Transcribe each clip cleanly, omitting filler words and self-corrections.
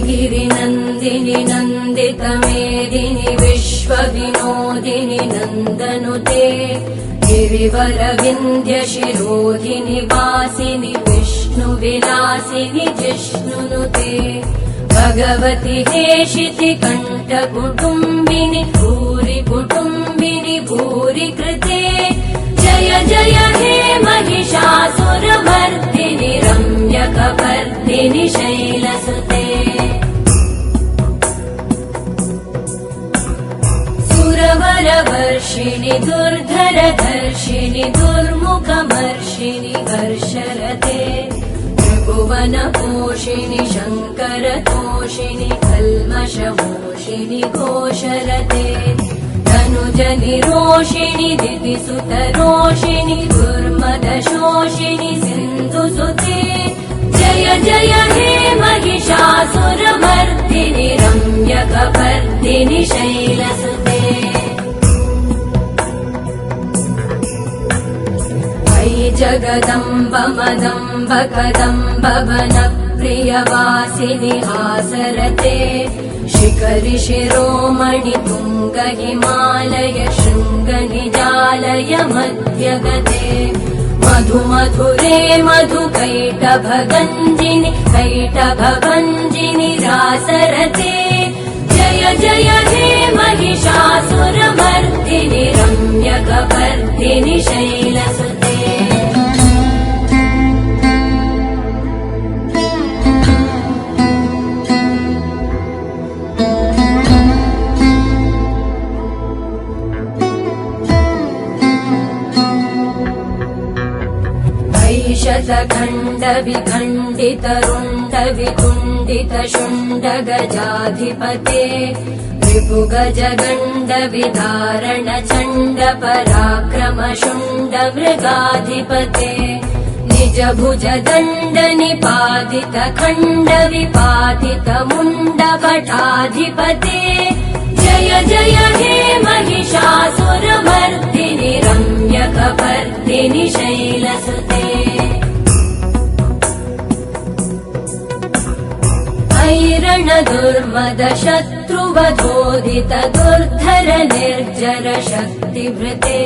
गिरिनन्दिनि नन्दितमेदिनि विश्वविनोदिनि नन्दनुते गिरिवरविन्द्यशिरोधिनि वासिनि विष्णुविलासिनि जिष्णुनुते भगवति हेशिति कण्ठकुटुम्बिनि भूरि कुटुम्बिनि भूरि कृते जय जय हे महिषासुरमर्दिनि रम्यकपर्दिनि शैलसुते सुरवरवर्षिणि दुर्धरधर्षिणि दुर्मुखमर्षिणि हर्षरते त्रिभुवनपोषिणि शङ्करतोषिणि कल्मषमोषिणि घोषरते धनुजनिरोषिणि दितिसुतरोषिणि दुर्मदशोषिणि सिन्धुसुते जय जय हे महिषासुरमर्दिनि रम्यकपर्दिनि शैलसुते जगदम्ब मदम्ब कदम्ब वनप्रियवासिनि हासरते शिखरि शिरोमणि तुङ्ग हिमालय शृङ्ग निजालय मध्यगते मधु मधुरे मधु कैटभगञ्जिनि कैटभभञ्जिनि रासरते जय जय हे महिषासुरमर्दिनि रम्यकपर्दिनि शैलसुते शतखण्ड विखण्डित रुण्ड वितुण्डित शुण्ड गजाधिपते रिपुगज गण्ड विदारण चण्ड पराक्रम शुण्ड मृगाधिपते निज भुज दण्ड निपातित खण्ड विपातित मुण्ड भटाधिपते जय जय हे महिषासुरमर्दिनि रम्यकपर्दिनि शैलसुते ऐरण दुर्मद शत्रुवधोदित दुर्धर निर्जर शक्तिभृते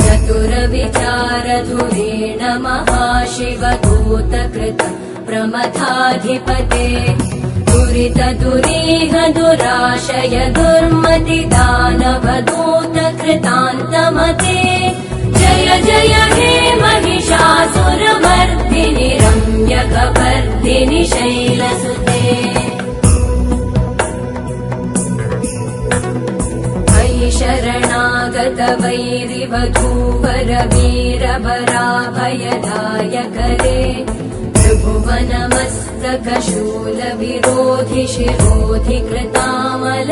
चतुर विचार धुरेण महाशिव दूतकृत प्रमथाधिपते दुरित दुरीह दुराशय दुर्मति दानव दूत कृतान्तमते जय जय हे महिषासुरमर्दिनि रम्यकपर्दिनि शैलसुते मयि शरणागत वैरिवधूवर वीरवराभयदायकरे त्रिभुवनमस्तक शूल विरोधि शिरोधि कृतामल